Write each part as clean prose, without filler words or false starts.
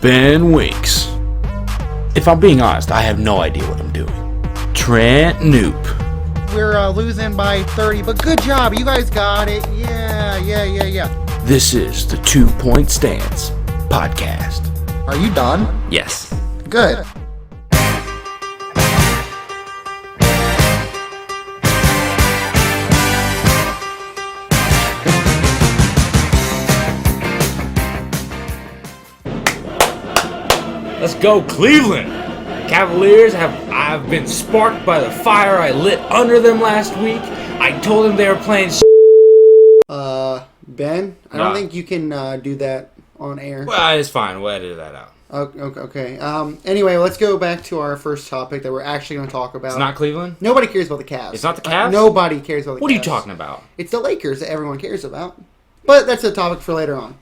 Ben Winks. If I'm being honest, I have no idea what I'm doing. Trent Noop. We're losing by 30, but good job. You guys got it. Yeah. This is the 2 Point Stance podcast. Are you done? Yes. Good. Let's go, Cleveland! Cavaliers I've been sparked by the fire I lit under them last week. I told them they were playing Ben, I don't think you can do that on air. Well, it's fine. We'll edit that out. Okay. Anyway, let's go back to our first topic that we're actually going to talk about. It's not Cleveland? Nobody cares about the Cavs. It's not the Cavs? Nobody cares about the Cavs. What are you talking about? It's the Lakers that everyone cares about. But that's a topic for later on.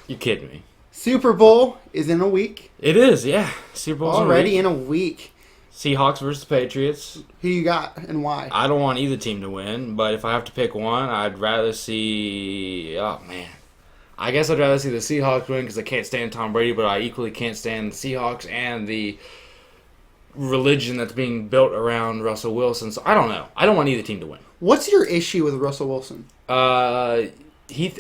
You're kidding me. Super Bowl is in a week. It is, yeah. Super Bowl's already in a week. Seahawks versus Patriots. Who you got and why? I don't want either team to win, but if I have to pick one, I'd rather see... Oh, man. I guess I'd rather see the Seahawks win because I can't stand Tom Brady, but I equally can't stand the Seahawks and the religion that's being built around Russell Wilson. So I don't know. I don't want either team to win. What's your issue with Russell Wilson?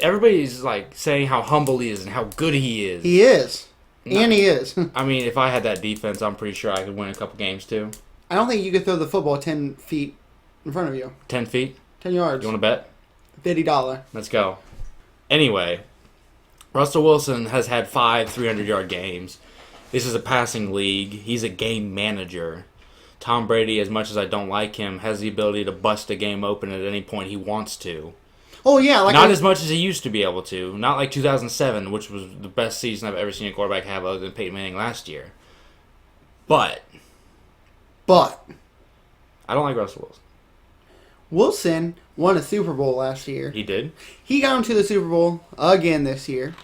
Everybody's like saying how humble he is and how good he is. He is. And he is. I mean, if I had that defense, I'm pretty sure I could win a couple games too. I don't think you could throw the football 10 feet in front of you. 10 feet? 10 yards. You want to bet? $50. Let's go. Anyway, Russell Wilson has had 5 300-yard games. This is a passing league. He's a game manager. Tom Brady, as much as I don't like him, has the ability to bust a game open at any point he wants to. Oh, yeah. Not as much as he used to be able to. Not like 2007, which was the best season I've ever seen a quarterback have other than Peyton Manning last year. But I don't like Russell Wilson. Wilson won a Super Bowl last year. He did? He got him to the Super Bowl again this year.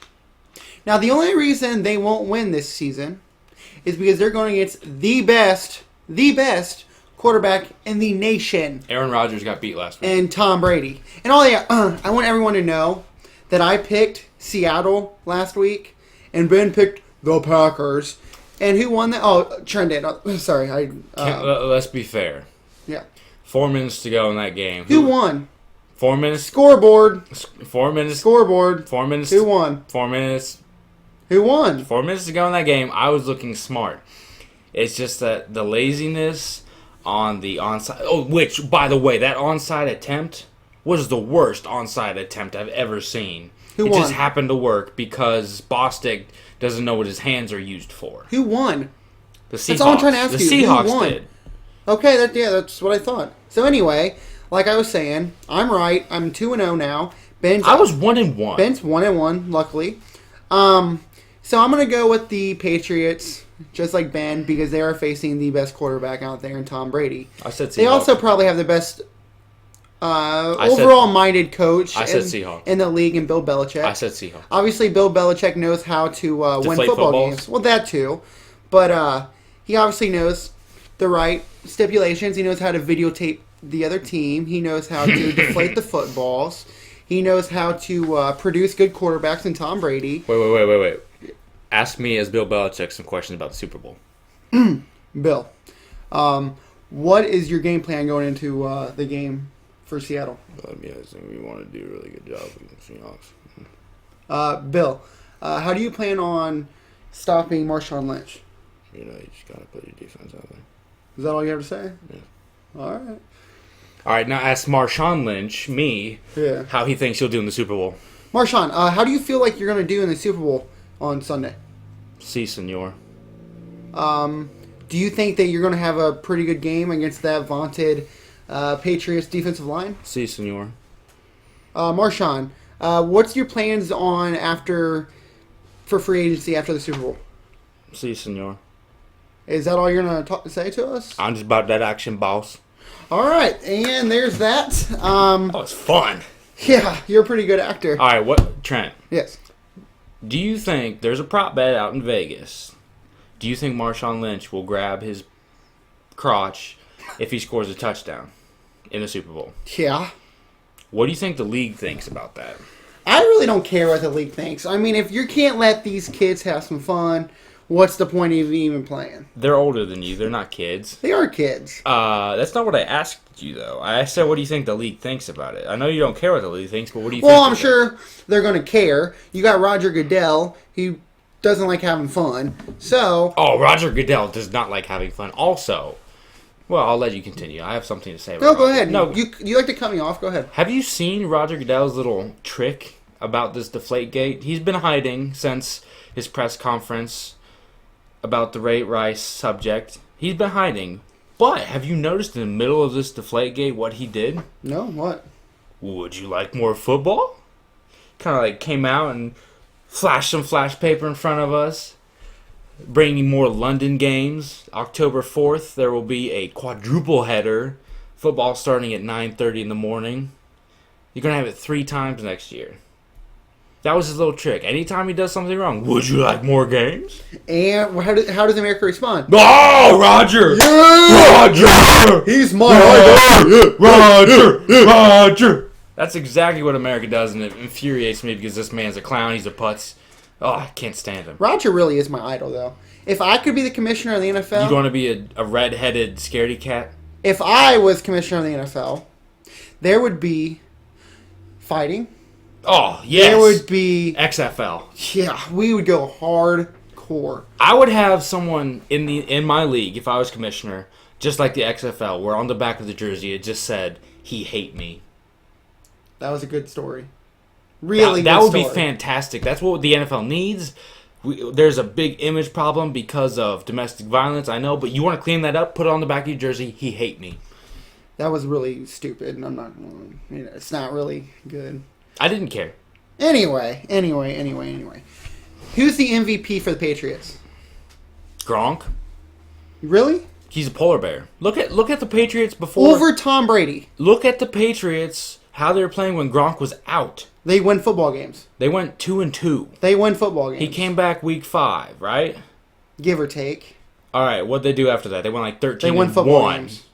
Now, the only reason they won't win this season is because they're going against the best quarterback in the nation. Aaron Rodgers got beat last week. And Tom Brady. And I want everyone to know that I picked Seattle last week, and Ben picked the Packers. And who won that? Oh, Trent did. Sorry. Let's be fair. Yeah. 4 minutes to go in that game. Who won? 4 minutes. Scoreboard. 4 minutes. Scoreboard. 4 minutes. Who won? 4 minutes. Who won? 4 minutes to go in that game. I was looking smart. It's just that the laziness on the onside. Oh, which, by the way, that onside attempt was the worst onside attempt I've ever seen. Who it won? just happened to work because Bostic doesn't know what his hands are used for. Who won? The Seahawks. That's all I'm trying to ask you. The Seahawks Who won? did. Okay, that's what I thought. So anyway, like I was saying, I'm right. I'm 2-0 now. I was 1-1. Ben's 1-1, luckily. So I'm gonna go with the Patriots, just like Ben, because they are facing the best quarterback out there in Tom Brady. I said Seahawks. They also probably have the best overall-minded coach in the league, in Bill Belichick. I said Seahawks. Obviously, Bill Belichick knows how to win football games. Well, that too. But he obviously knows the right stipulations. He knows how to videotape the other team. He knows how to deflate the footballs. He knows how to produce good quarterbacks in Tom Brady. Wait. Ask me as Bill Belichick some questions about the Super Bowl. Bill, what is your game plan going into the game for Seattle? I think we want to do a really good job against the Seahawks. Bill, how do you plan on stopping Marshawn Lynch? You just got to put your defense out there. Is that all you have to say? Yeah. All right. All right, now ask Marshawn Lynch, how he thinks he'll do in the Super Bowl. Marshawn, how do you feel like you're going to do in the Super Bowl on Sunday? Si, senor. Do you think that you're going to have a pretty good game against that vaunted Patriots defensive line? Si, senor. Marshawn, what's your plans on for free agency after the Super Bowl? Si, senor. Is that all you're going to say to us? I'm just about that action, boss. All right, and there's that. It's fun. Yeah, you're a pretty good actor. All right, Trent? Yes. Do you think there's a prop bet out in Vegas? Do you think Marshawn Lynch will grab his crotch if he scores a touchdown in the Super Bowl? Yeah. What do you think the league thinks about that? I really don't care what the league thinks. I mean, if you can't let these kids have some fun what's the point of even playing? They're older than you. They're not kids. They are kids. That's not what I asked you, though. I said, what do you think the league thinks about it? I know you don't care what the league thinks, but what do you think? Well, I'm sure they're going to care. You got Roger Goodell. He doesn't like having fun. So... Oh, Roger Goodell does not like having fun. Also... Well, I'll let you continue. I have something to say about No, go ahead. No, you like to cut me off. Go ahead. Have you seen Roger Goodell's little trick about this Deflate-Gate? He's been hiding since his press conference about the Ray Rice subject. He's been hiding. But have you noticed in the middle of this Deflate-Gate what he did? No, what? Would you like more football? Kind of like came out and flashed some flash paper in front of us. Bringing more London games. October 4th, there will be a quadruple header. Football starting at 9:30 in the morning. You're going to have it 3 times next year. That was his little trick. Anytime he does something wrong, would you like more games? And how does America respond? Oh, Roger! Yeah! Roger! He's my idol! Roger! That's exactly what America does, and it infuriates me because this man's a clown. He's a putz. Oh, I can't stand him. Roger really is my idol, though. If I could be the commissioner of the NFL... You going to be a red-headed scaredy cat? If I was commissioner of the NFL, there would be fighting. Oh, yes. There would be... XFL. Yeah, we would go hardcore. I would have someone in my league, if I was commissioner, just like the XFL, where on the back of the jersey it just said, "He hate me." That was a good story. Really that good would story. be fantastic. That's what the NFL needs. There's a big image problem because of domestic violence, I know, but you want to clean that up, put it on the back of your jersey, "He hate me." That was really stupid, and I'm not... it's not really good. I didn't care. Anyway. Who's the MVP for the Patriots? Gronk. Really? He's a polar bear. Look at the Patriots before. Over Tom Brady. Look at the Patriots, how they were playing when Gronk was out. They win football games. They went 2-2. They win football games. He came back week 5, right? Give or take. All right, what'd they do after that? They went like 13-1. They won football games.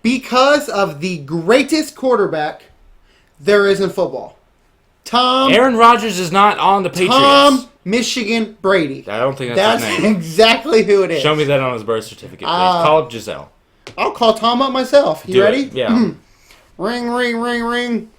Because of the greatest quarterback there is in football. Aaron Rodgers is not on the Patriots. Tom Michigan Brady. I don't think that's his name. Exactly who it is. Show me that on his birth certificate, please. Call up Giselle. I'll call Tom up myself. You ready? Yeah. Ring, ring, ring, ring.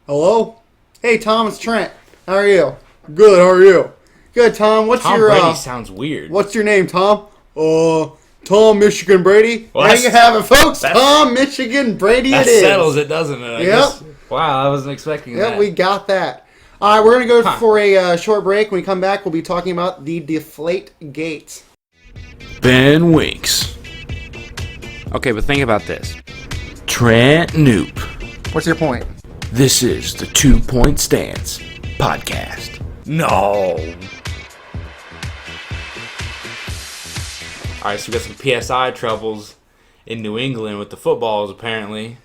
Hello? Hey, Tom, it's Trent. How are you? Good, how are you? Good, Tom. Tom Brady sounds weird. What's your name, Tom? Tom Michigan Brady. Well, there you have it, folks. Tom Michigan Brady it is. That settles it, doesn't it? Yep. Wow, I wasn't expecting that. Yep, we got that. All right, we're going to go for a short break. When we come back, we'll be talking about the Deflate-Gate. Ben Winks. Okay, but think about this. Trent Noop. What's your point? This is the 2 Point Stance podcast. No. Alright, so we got some PSI troubles in New England with the footballs, apparently.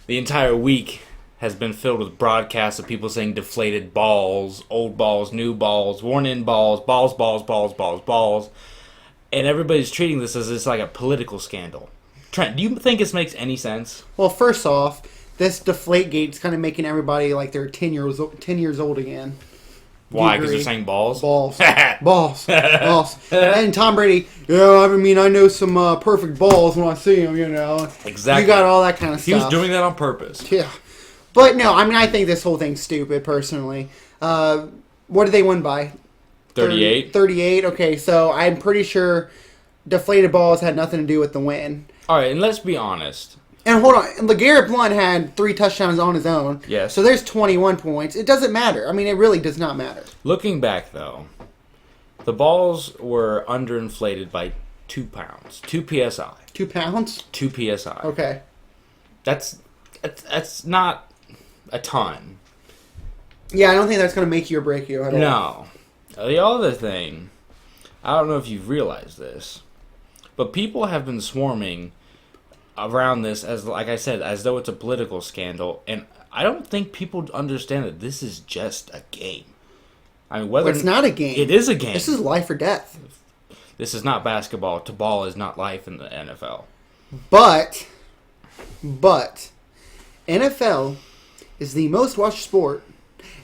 The entire week has been filled with broadcasts of people saying deflated balls, old balls, new balls, worn-in balls, balls. And everybody's treating this as it's like a political scandal. Trent, do you think this makes any sense? Well, first off, this Deflate-Gate's kind of making everybody like they're 10 years old again. Why? Because they're saying balls? Balls. And Tom Brady, I know some perfect balls when I see them, Exactly. You got all that kind of stuff. He was doing that on purpose. Yeah. But no, I think this whole thing's stupid, personally. What did they win by? 38? 38? Okay, so I'm pretty sure deflated balls had nothing to do with the win. All right, and let's be honest. And hold on, LeGarrette Blount had 3 touchdowns on his own. Yes. So there's 21 points. It doesn't matter. It really does not matter. Looking back, though, the balls were underinflated by 2 pounds. 2 PSI. 2 pounds? 2 PSI. Okay. That's not a ton. Yeah, I don't think that's going to make you or break you at all. No. The other thing, I don't know if you've realized this, but people have been swarming around this as, like I said, as though it's a political scandal, and I don't think people understand that this is just a game. Whether it's not a game. It is a game. This is life or death. This is not basketball. To ball is not life in the NFL. But NFL is the most watched sport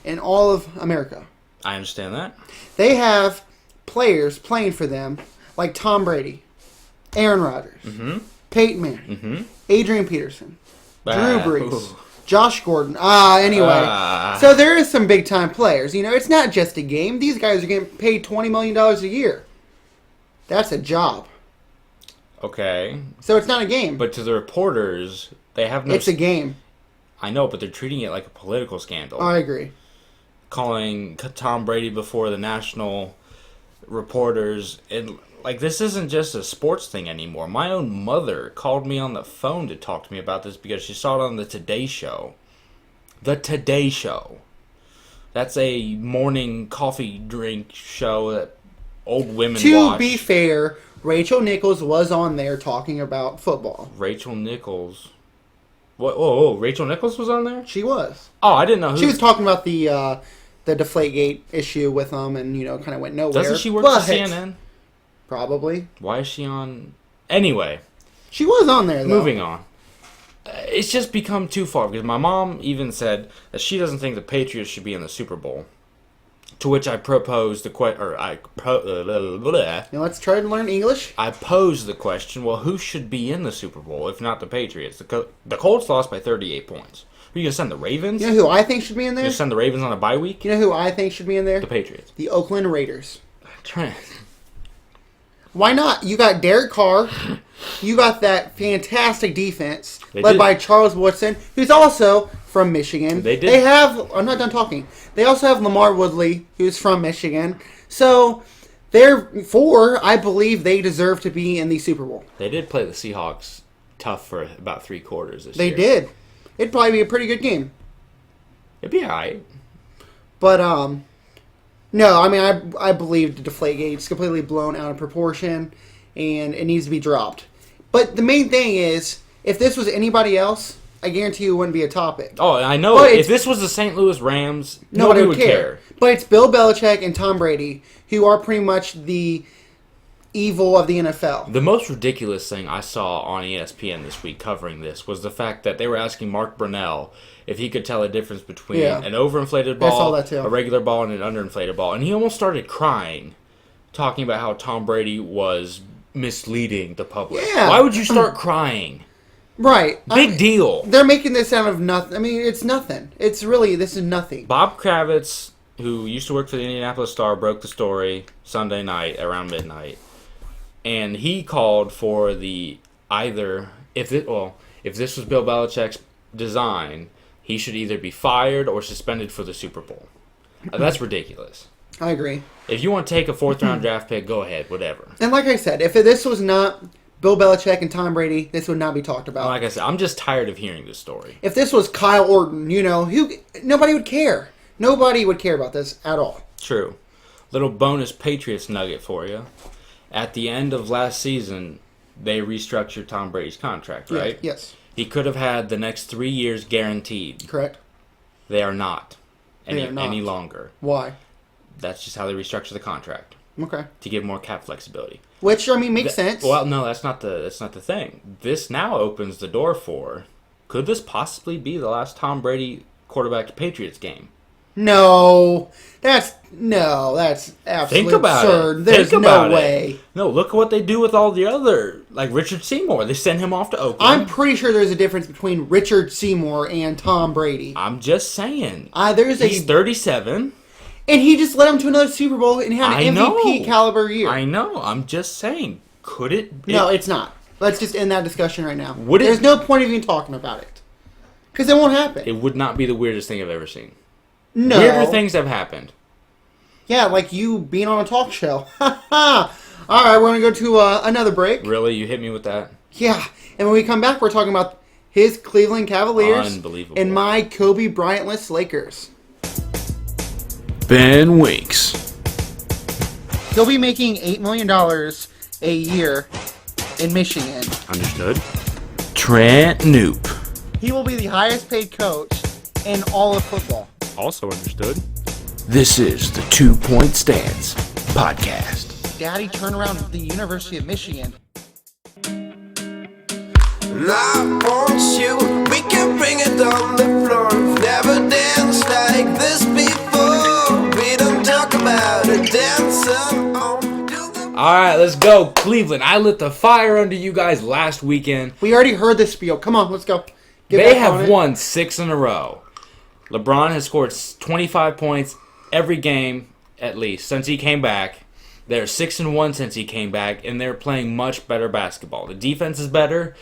in all of America. I understand that. They have players playing for them, like Tom Brady, Aaron Rodgers, Peyton Manning, Adrian Peterson, Drew Brees, Josh Gordon. Anyway. So there is some big-time players. It's not just a game. These guys are getting paid $20 million a year. That's a job. Okay. So it's not a game. But to the reporters, they have no... It's a game. I know, but they're treating it like a political scandal. I agree. Calling Tom Brady before the national reporters. And, this isn't just a sports thing anymore. My own mother called me on the phone to talk to me about this because she saw it on the Today Show. The Today Show. That's a morning coffee drink show that old women watch. To be fair, Rachel Nichols was on there talking about football. Rachel Nichols. What? Whoa, Rachel Nichols was on there? She was. Oh, I didn't know who. She was talking about the Deflate-Gate issue with them and, kind of went nowhere. Doesn't she work for CNN? Probably. Why is she on? Anyway. She was on there, though. Moving on. It's just become too far because my mom even said that she doesn't think the Patriots should be in the Super Bowl. To which I proposed the question, let's try to learn English. I posed the question, well, who should be in the Super Bowl if not the Patriots? The Colts lost by 38 points. Are you going to send the Ravens? You know who I think should be in there? You send the Ravens on a bye week? You know who I think should be in there? The Patriots. The Oakland Raiders. Trent. Why not? You got Derek Carr. You got that fantastic defense led by Charles Woodson, who's also from Michigan. They have... I'm not done talking. They also have Lamar Woodley, who's from Michigan. So, therefore, I believe they deserve to be in the Super Bowl. They did play the Seahawks tough for about 3 quarters this year. They did. It'd probably be a pretty good game. It'd be alright. But, no, I mean, I believe the Deflate-Gate's completely blown out of proportion, and it needs to be dropped. But the main thing is, if this was anybody else, I guarantee you it wouldn't be a topic. Oh, I know. If this was the St. Louis Rams, nobody would care. But it's Bill Belichick and Tom Brady, who are pretty much the evil of the NFL. The most ridiculous thing I saw on ESPN this week covering this was the fact that they were asking Mark Brunell if he could tell a difference between an overinflated ball, a regular ball, and an underinflated ball. And he almost started crying, talking about how Tom Brady was misleading the public. Yeah. Why would you start crying? Right. Big deal. They're making this out of nothing. I mean, it's nothing. This is nothing. Bob Kravitz, who used to work for the Indianapolis Star, broke the story Sunday night around midnight. And he called for if this was Bill Belichick's design, he should either be fired or suspended for the Super Bowl. That's ridiculous. I agree. If you want to take a 4th-round draft pick, go ahead, whatever. And like I said, if this was not Bill Belichick and Tom Brady, this would not be talked about. Like I said, I'm just tired of hearing this story. If this was Kyle Orton, nobody would care. Nobody would care about this at all. True. Little bonus Patriots nugget for you. At the end of last season, they restructured Tom Brady's contract, right? Yes. He could have had the next 3 years guaranteed. Correct. They are not any longer. Why? That's just how they restructure the contract. Okay. To give more cap flexibility. Which, I mean, makes sense. Well, no, that's not the thing. This now opens the door for, could this possibly be the last Tom Brady quarterback Patriots game? No. That's absolutely absurd. There's no way. No, look at what they do with all the other, like Richard Seymour. They send him off to Oakland. I'm pretty sure there's a difference between Richard Seymour and Tom Brady. I'm just saying. He's 37. And he just led him to another Super Bowl and had an MVP caliber year. I know. I'm just saying. Could it? No, it's not. Let's just end that discussion right now. There's no point of even talking about it. Because it won't happen. It would not be the weirdest thing I've ever seen. No. Weirder things have happened. Yeah, like you being on a talk show. Ha ha! Alright, we're going to go to another break. Really? You hit me with that? Yeah. And when we come back, we're talking about his Cleveland Cavaliers. Unbelievable. And my Kobe Bryant-less Lakers. Ben Winks. He'll be making $8 million a year in Michigan. Understood. Trent Noop. He will be the highest paid coach in all of football. Also understood. This is the 2 Point Stance podcast. Daddy turned around the University of Michigan. I want you, we can bring it on the floor. Never danced like this before. We don't talk about it, dancing on All right, let's go, Cleveland. I lit the fire under you guys last weekend. We already heard the spiel. Come on, let's go. They have won 6 in a row. LeBron has scored 25 points every game, at least, since he came back. They're 6-1 since he came back, and they're playing much better basketball. The defense is better.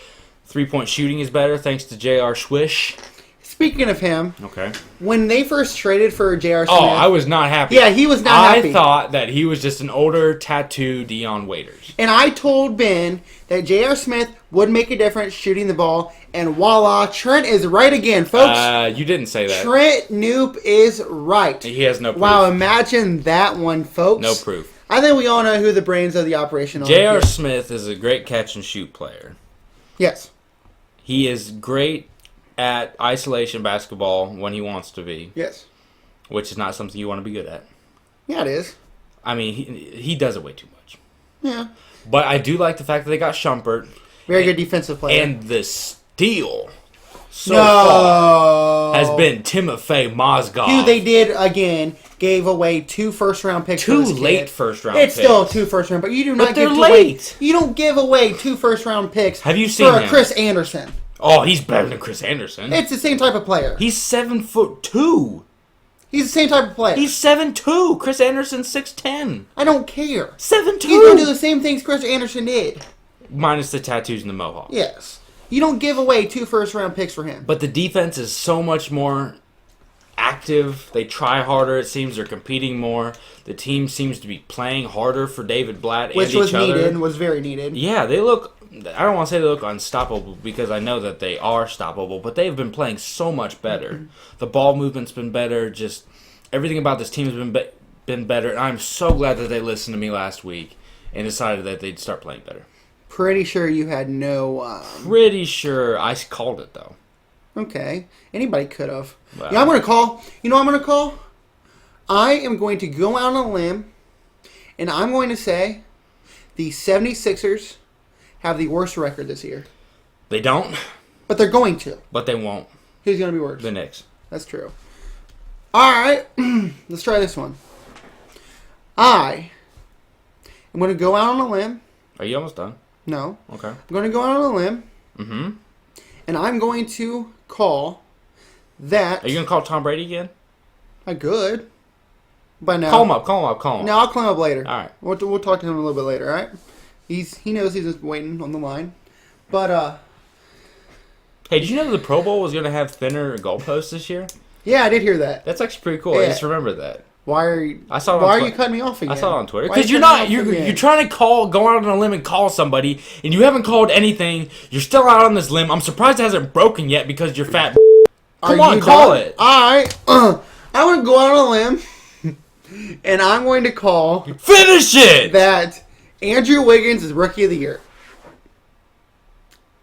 3-point shooting is better, thanks to J.R. Swish. Speaking of him, okay. When they first traded for J.R. Smith... Oh, I was not happy. Yeah, he was not happy. I thought that he was just an older, tattooed Dion Waiters. And I told Ben that J.R. Smith would make a difference shooting the ball, and voila, Trent is right again, folks. You didn't say that. Trent Noop is right. He has no proof. Wow, imagine that one, folks. No proof. I think we all know who the brains of the operation are. J.R. Smith is a great catch-and-shoot player. Yes. He is great at isolation basketball when he wants to be. Yes. Which is not something you want to be good at. Yeah, it is. I mean, he does it way too much. Yeah. But I do like the fact that they got Shumpert. Very good defensive player. And the steal far has been Timofey Mozgov. Who they did, again, gave away 2 first-round picks. 2 late first-round picks. It's still 2 first-round picks. You do not give away. You don't give away 2 first-round picks. Have you seen him? Chris Anderson. Oh, he's better than Chris Anderson. It's the same type of player. He's 7'2". He's the same type of player. He's 7'2". Chris Anderson's 6'10". I don't care. 7'2". He's going to do the same things Chris Anderson did. Minus the tattoos and the mohawk. Yes. You don't give away 2 first-round picks for him. But the defense is so much more active. They try harder. It seems they're competing more. The team seems to be playing harder for David Blatt and each other. Which was needed, was very needed. Yeah, they look... I don't want to say they look unstoppable because I know that they are stoppable, but they've been playing so much better. The ball movement's been better. Just everything about this team has been better. And I'm so glad that they listened to me last week and decided that they'd start playing better. Pretty sure you had no... Pretty sure I called it, though. Okay. Anybody could have. Well, yeah, I'm going to call... You know what I'm going to call? I am going to go out on a limb, and I'm going to say the 76ers have the worst record this year. They don't. But they're going to. But they won't. Who's going to be worse? The Knicks. That's true. All right. Let's try this one. I am going to go out on a limb. Are you almost done? No. Okay. I'm going to go out on a limb. Mm-hmm. And I'm going to call that... Are you going to call Tom Brady again? I could. But no. Call him up. No, I'll call him up later. All right. We'll talk to him a little bit later, all right? He knows he's just waiting on the line. But, Hey, did you know the Pro Bowl was going to have thinner goalposts this year? Yeah, I did hear that. That's actually pretty cool. Yeah. I just remembered that. Why are you... I saw it Why on are you cutting me off again? I saw it on Twitter. Because you're trying to go out on a limb and call somebody, and you haven't called anything. You're still out on this limb. I'm surprised it hasn't broken yet because you're fat. Come on, call it. All right. I'm going to go out on a limb, and I'm going to call... Finish it! That Andrew Wiggins is Rookie of the Year.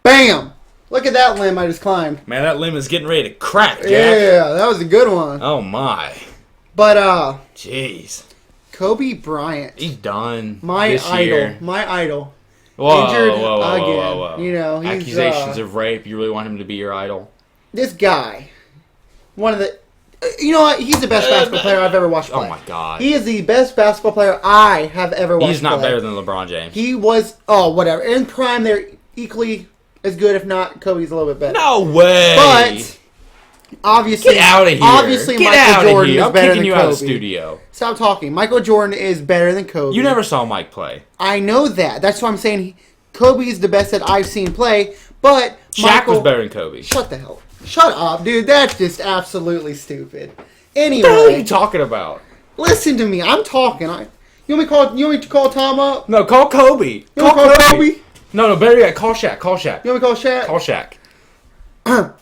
Bam! Look at that limb I just climbed. Man, that limb is getting ready to crack, Jack. Yeah, that was a good one. Oh, my. But, jeez. Kobe Bryant. He's done. My this idol. Year. My idol. Whoa, Injured again. whoa. You know, he's, accusations of rape. You really want him to be your idol? This guy. One of the... you know what? He's the best basketball player I've ever watched play. Oh, my God. He is the best basketball player I have ever watched play. He's not better than LeBron James. He was... Oh, whatever. In prime, they're equally as good, if not, Kobe's a little bit better. No way! But... Obviously, get out of here. Obviously, Michael Jordan is better than Kobe. I'm kicking you out of the studio. Stop talking. Michael Jordan is better than Kobe. You never saw Mike play. I know that. That's why I'm saying Kobe's the best that I've seen play. But Shaq was better than Kobe. Shut the hell. Shut up, dude. That's just absolutely stupid. Anyway, What the hell are you talking about? Listen to me. I'm talking. You want me to call Tom up? No, call Kobe. You want to call Kobe? No, better yet, call Shaq. Call Shaq. You want me to call Shaq? Call Shaq.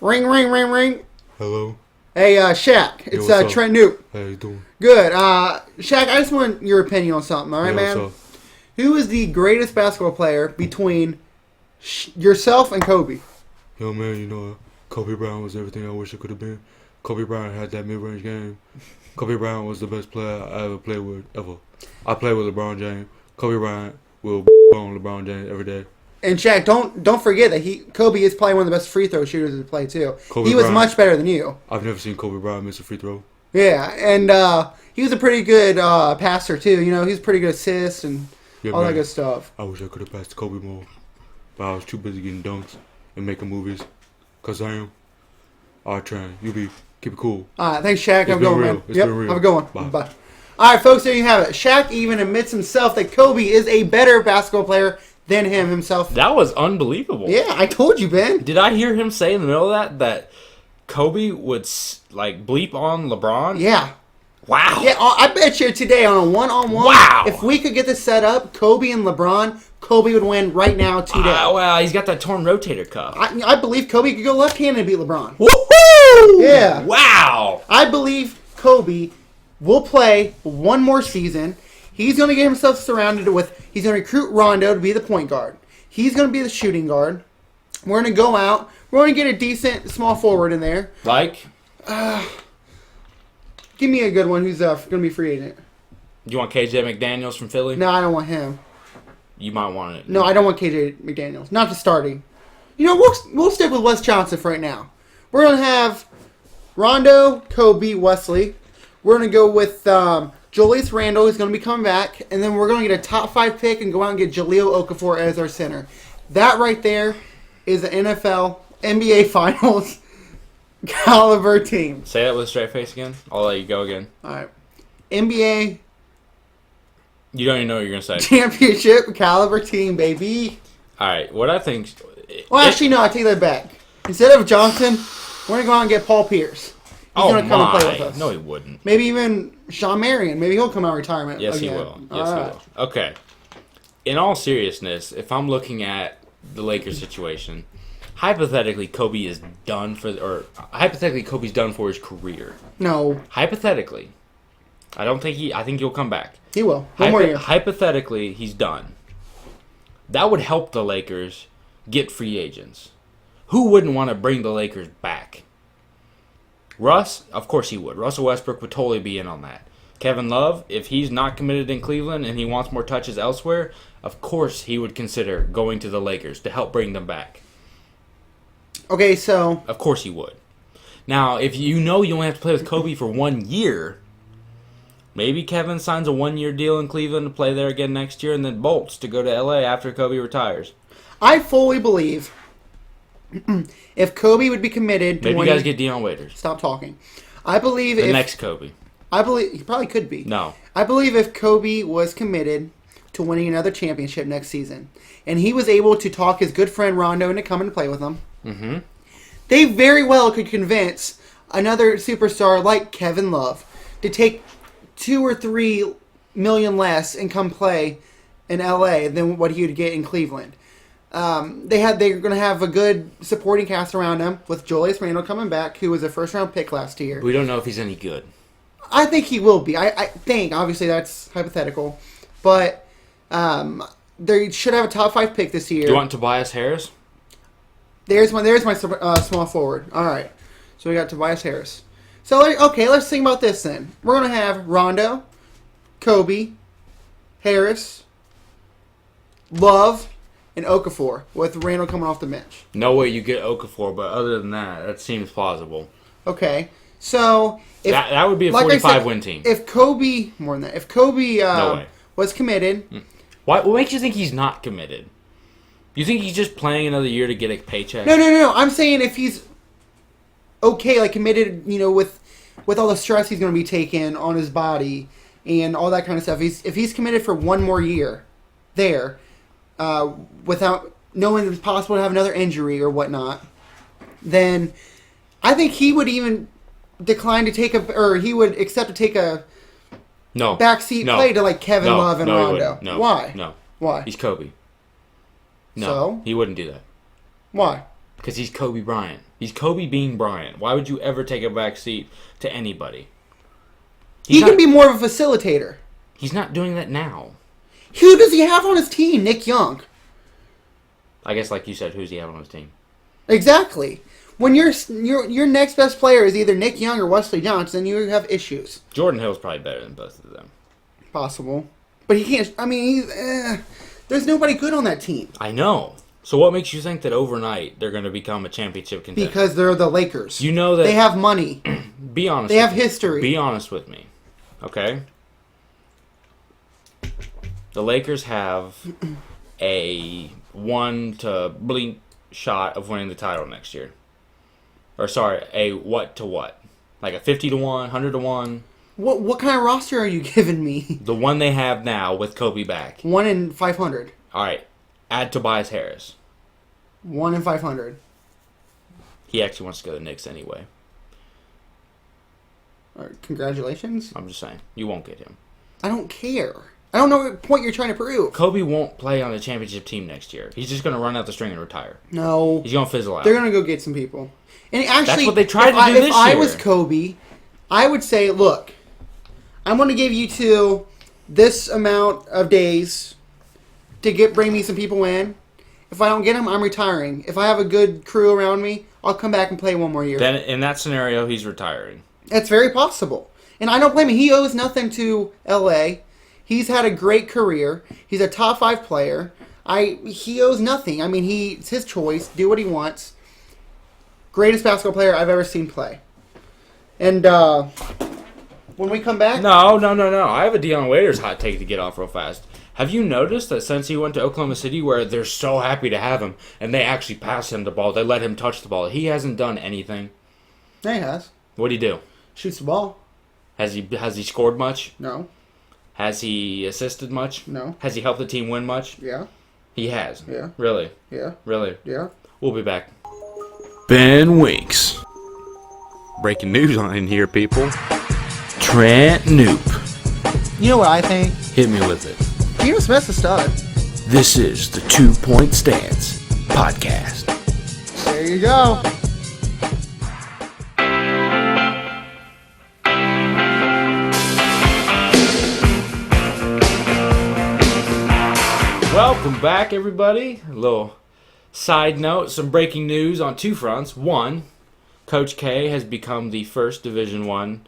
Ring, ring, ring, ring. Hello. Hey, Shaq. It's Trent Noop. How you doing? Good. Shaq, I just want your opinion on something, all right, man? What's up? Who is the greatest basketball player between yourself and Kobe? Yo, man, you know, Kobe Bryant was everything I wish it could have been. Kobe Bryant had that mid-range game. Kobe Bryant was the best player I ever played with, ever. I played with LeBron James. Kobe Bryant will on LeBron James every day. And Shaq, don't forget that Kobe is probably one of the best free throw shooters to play too. Kobe he was Bryant, much better than you. I've never seen Kobe Bryant miss a free throw. Yeah, and he was a pretty good passer too. You know, he's pretty good assist and Yeah, all man. that good stuff. I wish I could have passed Kobe more, but I was too busy getting dunks and making movies. Cause I am. All right, Trent, keep it cool. All right, thanks, Shaq. It's Have a been good one, real. man. It's Yep, been real. have a good one. Bye. Bye. All right, folks, there you have it. Shaq even admits himself that Kobe is a better basketball player than him himself. That was unbelievable. Yeah, I told you, Ben. Did I hear him say in the middle of that Kobe would like bleep on LeBron? Yeah. Wow. Yeah, I bet you today on a one-on-one, Wow. if we could get this set up, Kobe and LeBron, Kobe would win right now today. Well, he's got that torn rotator cuff. I believe Kobe could go left-handed and beat LeBron. Woohoo! Yeah. Wow. I believe Kobe will play one more season. He's going to get himself surrounded with... He's going to recruit Rondo to be the point guard. He's going to be the shooting guard. We're going to go out. We're going to get a decent small forward in there. Like? Give me a good one who's going to be free agent. You want KJ McDaniels from Philly? No, I don't want him. You might want it. No, I don't want KJ McDaniels. Not the starting. You know, we'll stick with Wes Johnson for right now. We're going to have Rondo, Kobe, Wesley. We're going to go with Julius Randle, who's going to be coming back. And then we're going to get a top 5 pick and go out and get Jahlil Okafor as our center. That right there is an NBA Finals caliber team. Say that with a straight face again. I'll let you go again. All right. NBA You don't even know what you're going to say. championship caliber team, baby. All right. What I think... Well, actually, no, I take that back. Instead of Johnson, we're going to go out and get Paul Pierce. He's going to come and play with us. No, he wouldn't. Maybe even Sean Marion. Maybe he'll come out of retirement. Yes, again. he will. Yes, All he right. will. Okay. In all seriousness, if I'm looking at the Lakers situation, hypothetically, Kobe is done for... Or hypothetically, Kobe's done for his career. No, Hypothetically. I don't think he... I think he'll come back. he will. One more year. Hypothetically, he's done. That would help the Lakers get free agents. Who wouldn't want to bring the Lakers back? Russ? Of course he would. Russell Westbrook would totally be in on that. Kevin Love, if he's not committed in Cleveland and he wants more touches elsewhere, of course he would consider going to the Lakers to help bring them back. Okay, so... Of course he would. Now, if you know you only have to play with Kobe for 1 year, maybe Kevin signs a 1-year deal in Cleveland to play there again next year and then bolts to go to LA after Kobe retires. I fully believe if Kobe would be committed to Maybe you winning... guys get Dion Waiters. Stop talking. I believe The if... next Kobe. I believe... He probably could be. No. I believe if Kobe was committed to winning another championship next season, and he was able to talk his good friend Rondo into coming to play with him, they very well could convince another superstar like Kevin Love to take $2 or $3 million less and come play in LA than what he would get in Cleveland. They're going to have a good supporting cast around him with Julius Randle coming back, who was a first-round pick last year. We don't know if he's any good. I think he will be. I think, obviously, that's hypothetical. But they should have a top 5 pick this year. Do you want Tobias Harris? There's my small forward. All right. So we got Tobias Harris. So, okay, let's think about this then. We're going to have Rondo, Kobe, Harris, Love, and Okafor, with Randall coming off the bench. No way you get Okafor, but other than that seems plausible. Okay. So, if, that would be a like 45-win team. If Kobe, more than that, if Kobe No way. was committed... What makes you think he's not committed? You think he's just playing another year to get a paycheck? No. I'm saying if he's okay, like committed, with all the stress he's going to be taking on his body and all that kind of stuff. If he's committed for 1 more year there, without knowing it's possible to have another injury or whatnot, then I think he would even decline to take or he would accept to take a backseat play to like Kevin Love and Rondo. No. Why? No. Why? He's Kobe. No, So? he wouldn't do that. Why? Because he's Kobe Bryant. He's Kobe being Bryant. Why would you ever take a backseat to anybody? He can be more of a facilitator. He's not doing that now. Who does he have on his team? Nick Young. I guess, like you said, who's he have on his team? Exactly. When your next best player is either Nick Young or Wesley Johnson, you have issues. Jordan Hill's probably better than both of them. Possible. But he can't... I mean, there's nobody good on that team. I know. So what makes you think that overnight they're going to become a championship contender? Because they're the Lakers. You know that... They have money. Be honest. They have history. Be honest with me. Okay? The Lakers have a 1 to blink shot of winning the title next year. Or sorry, a what to what? Like a 50 to 1, 100 to 1. What kind of roster are you giving me? The one they have now with Kobe back. 1 in 500. All right. Add Tobias Harris. 1 in 500. He actually wants to go to the Knicks anyway. All right, congratulations. I'm just saying. You won't get him. I don't care. I don't know what point you're trying to prove. Kobe won't play on the championship team next year. He's just going to run out the string and retire. No. He's going to fizzle out. They're going to go get some people. And actually, that's what they tried to do this year. If I was Kobe, I would say, look, I'm going to give you two this amount of days to bring me some people in. If I don't get them, I'm retiring. If I have a good crew around me, I'll come back and play one more year. Then in that scenario, he's retiring. That's very possible. And I don't blame him. He owes nothing to L.A. He's had a great career. He's a top 5 player. He owes nothing. I mean, it's his choice. Do what he wants. Greatest basketball player I've ever seen play. And when we come back... No. I have a Deion Waiters hot take to get off real fast. Have you noticed that since he went to Oklahoma City, where they're so happy to have him, and they actually pass him the ball, they let him touch the ball, he hasn't done anything? Yeah, he has. What'd he do? Shoots the ball. Has he scored much? No. Has he assisted much? No. Has he helped the team win much? Yeah. He has. Yeah. Really? Yeah. Really? Yeah. We'll be back. Ben Winks. Breaking news on in here, people. Trent Noop. You know what I think? Hit me with it. Geno Smith's a stud. This is the 2 Point Stance podcast. There you go. Welcome back, everybody. A little side note, some breaking news on 2 fronts. One, Coach K has become the first Division I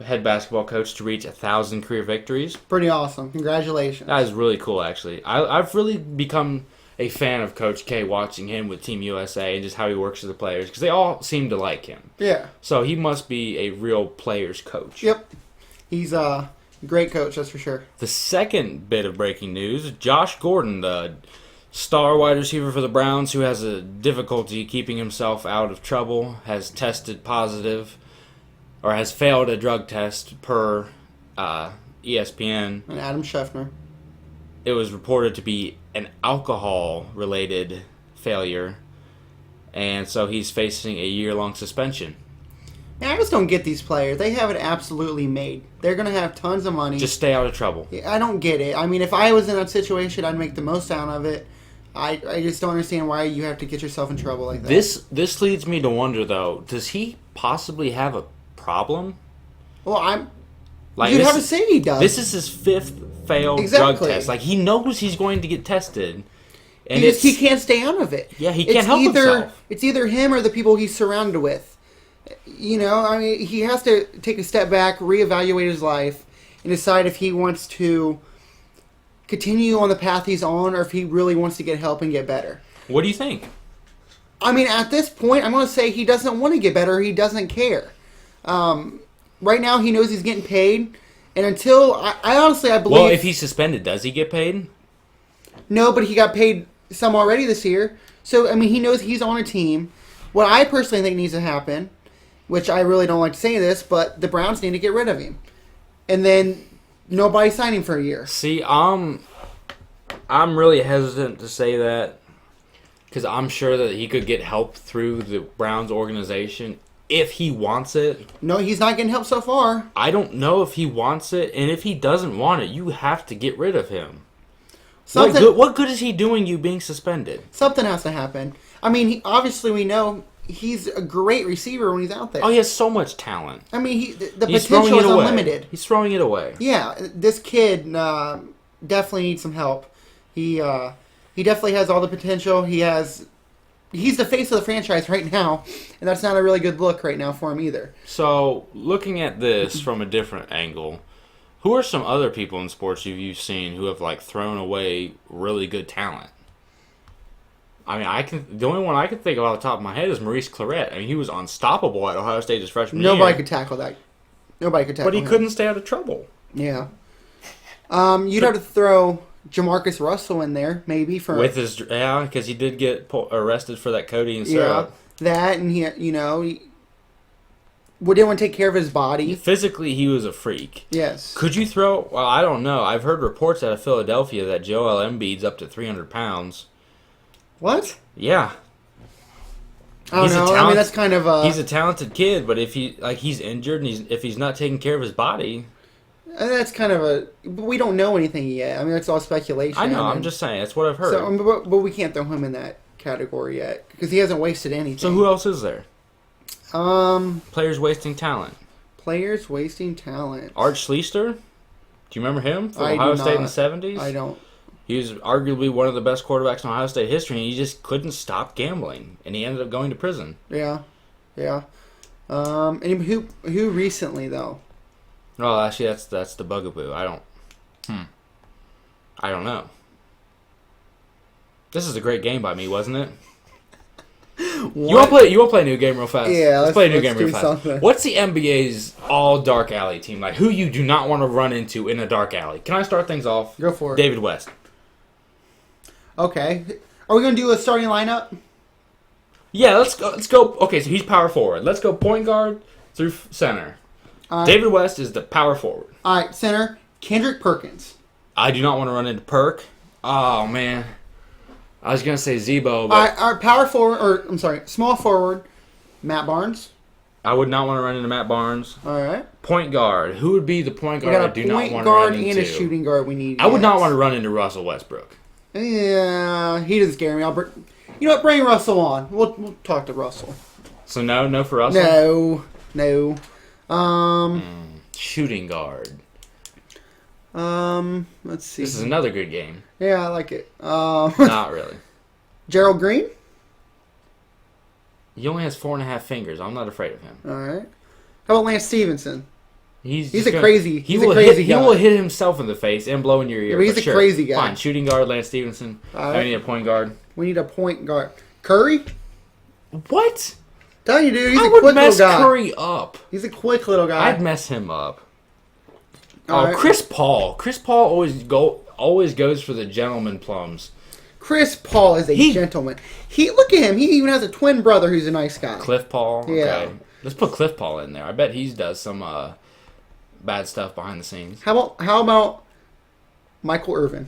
head basketball coach to reach 1,000 career victories. Pretty awesome. Congratulations. That is really cool, actually. I've really become a fan of Coach K watching him with Team USA and just how he works with the players, because they all seem to like him. Yeah. So he must be a real player's coach. Yep. He's a great coach, that's for sure. The second bit of breaking news, Josh Gordon, the star wide receiver for the Browns, who has a difficulty keeping himself out of trouble, has tested positive, or has failed a drug test per ESPN. And Adam Schefter. It was reported to be an alcohol-related failure, and so he's facing a year-long suspension. And I just don't get these players. They have it absolutely made. They're going to have tons of money. Just stay out of trouble. I don't get it. I mean, if I was in that situation, I'd make the most out of it. I just don't understand why you have to get yourself in trouble like that. This leads me to wonder, though, does he possibly have a problem? Well, you'd have to say he does. This is his 5th failed drug test. Like, he knows he's going to get tested. And he can't stay out of it. Yeah, he can't help himself. It's either him or the people he's surrounded with. You know, I mean, he has to take a step back, reevaluate his life, and decide if he wants to continue on the path he's on or if he really wants to get help and get better. What do you think? I mean, at this point, I'm going to say he doesn't want to get better. He doesn't care. Right now, he knows he's getting paid. And until, I honestly believe... Well, if he's suspended, does he get paid? No, but he got paid some already this year. So, I mean, he knows he's on a team. What I personally think needs to happen, which I really don't like to say this, but the Browns need to get rid of him. And then nobody sign him for a year. See, I'm really hesitant to say that because I'm sure that he could get help through the Browns organization if he wants it. No, he's not getting help so far. I don't know if he wants it, and if he doesn't want it, you have to get rid of him. What good is he doing you being suspended? Something has to happen. I mean, obviously we know he's a great receiver when he's out there. Oh, he has so much talent. I mean, the potential is unlimited. He's throwing it away. Yeah, this kid definitely needs some help. He definitely has all the potential. He's the face of the franchise right now, and that's not a really good look right now for him either. So, looking at this from a different angle, who are some other people in sports you've seen who have thrown away really good talent? I mean, the only one I can think of off the top of my head is Maurice Claret. I mean, he was unstoppable at Ohio State his freshman year. Nobody could tackle that. Nobody could tackle him. But he couldn't stay out of trouble. Yeah. You'd have to throw Jamarcus Russell in there, maybe for with his because he did get arrested for that codeine syrup. That, and he didn't want to take care of his body. Physically, he was a freak. Yes. Could you throw? Well, I don't know. I've heard reports out of Philadelphia that Joel Embiid's up to 300 pounds. What? Yeah. I don't know. I mean, that's kind of he's a talented kid, but if he's injured and if he's not taking care of his body, that's kind of but we don't know anything yet. I mean, that's all speculation. I know. I'm just saying. That's what I've heard. So, but we can't throw him in that category yet because he hasn't wasted anything. So who else is there? Players wasting talent. Players wasting talent. Art Schlichter? Do you remember him from Ohio State in the 70s? I don't. He was arguably one of the best quarterbacks in Ohio State history, and he just couldn't stop gambling, and he ended up going to prison. Yeah. And who recently though? Well, actually, that's the bugaboo. I don't know. This is a great game by me, wasn't it? You want to play a new game real fast? Yeah, let's play a new game real fast. Something. What's the NBA's all dark alley team like? Who you do not want to run into in a dark alley? Can I start things off? Go for it. David West. Okay. Are we gonna do a starting lineup? Yeah, let's go. Okay, so he's power forward. Let's go point guard through center. David West is the power forward. All right, center Kendrick Perkins. I do not want to run into Perk. Oh man. I was going to say Zebo, but... Our power forward, small forward, Matt Barnes. I would not want to run into Matt Barnes. All right. Point guard. Who would be the point guard I do not want to run into? We got a point guard and a shooting guard we need. I would not want to run into Russell Westbrook. Yeah, he doesn't scare me. You know what? Bring Russell on. We'll talk to Russell. So no for Russell? No. Shooting guard. Let's see. This is another good game. Yeah, I like it. Not really. Gerald Green? He only has 4.5 fingers. I'm not afraid of him. All right. How about Lance Stevenson? He's a crazy guy. He will hit himself in the face and blow in your ear. Yeah, but he's a crazy guy. Fine. Shooting guard, Lance Stevenson. I need a point guard. We need a point guard. Curry? What? Tell you, dude, he's I a would quick mess little guy. Curry up. He's a quick little guy. I'd mess him up. Right. Chris Paul. Chris Paul always goes for the gentleman plums. Chris Paul is a gentleman. Look at him. He even has a twin brother who's a nice guy. Cliff Paul. Yeah. Okay. Let's put Cliff Paul in there. I bet he does some bad stuff behind the scenes. How about Michael Irvin?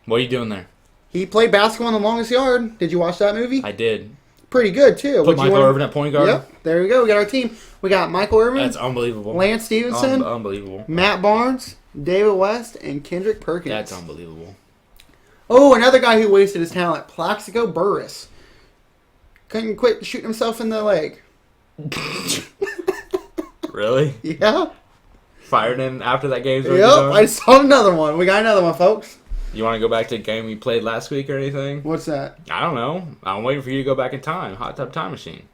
What are you doing there? He played basketball in The Longest Yard. Did you watch that movie? I did. Pretty good, too. Put Michael Irvin at point guard? Yep. There we go. We got our team. We got Michael Irvin. That's unbelievable. Lance Stevenson. Unbelievable. Matt Barnes. David West. And Kendrick Perkins. That's unbelievable. Oh, another guy who wasted his talent. Plaxico Burress. Couldn't quit shooting himself in the leg. Really? Yeah. Fired him after that game's Yep. I saw another one. We got another one, folks. You want to go back to the game we played last week or anything? What's that? I don't know. I'm waiting for you to go back in time. Hot Tub Time Machine.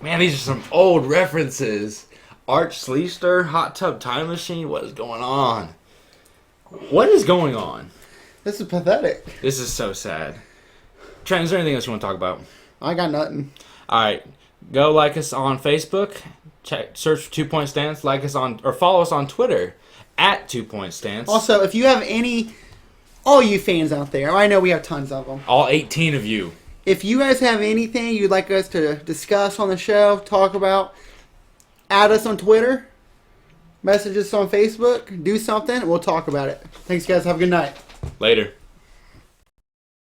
Man, these are some old references. Art Schlichter, Hot Tub Time Machine. What is going on? What is going on? This is pathetic. This is so sad. Trent, is there anything else you want to talk about? I got nothing. All right. Go like us on Facebook. Search for 2 Point Stance. Like us or follow us on Twitter at 2 Point Stance. Also, if you have all you fans out there, I know we have tons of them. All 18 of you. If you guys have anything you'd like us to discuss on the show, talk about, add us on Twitter, message us on Facebook, do something, we'll talk about it. Thanks, guys. Have a good night. Later.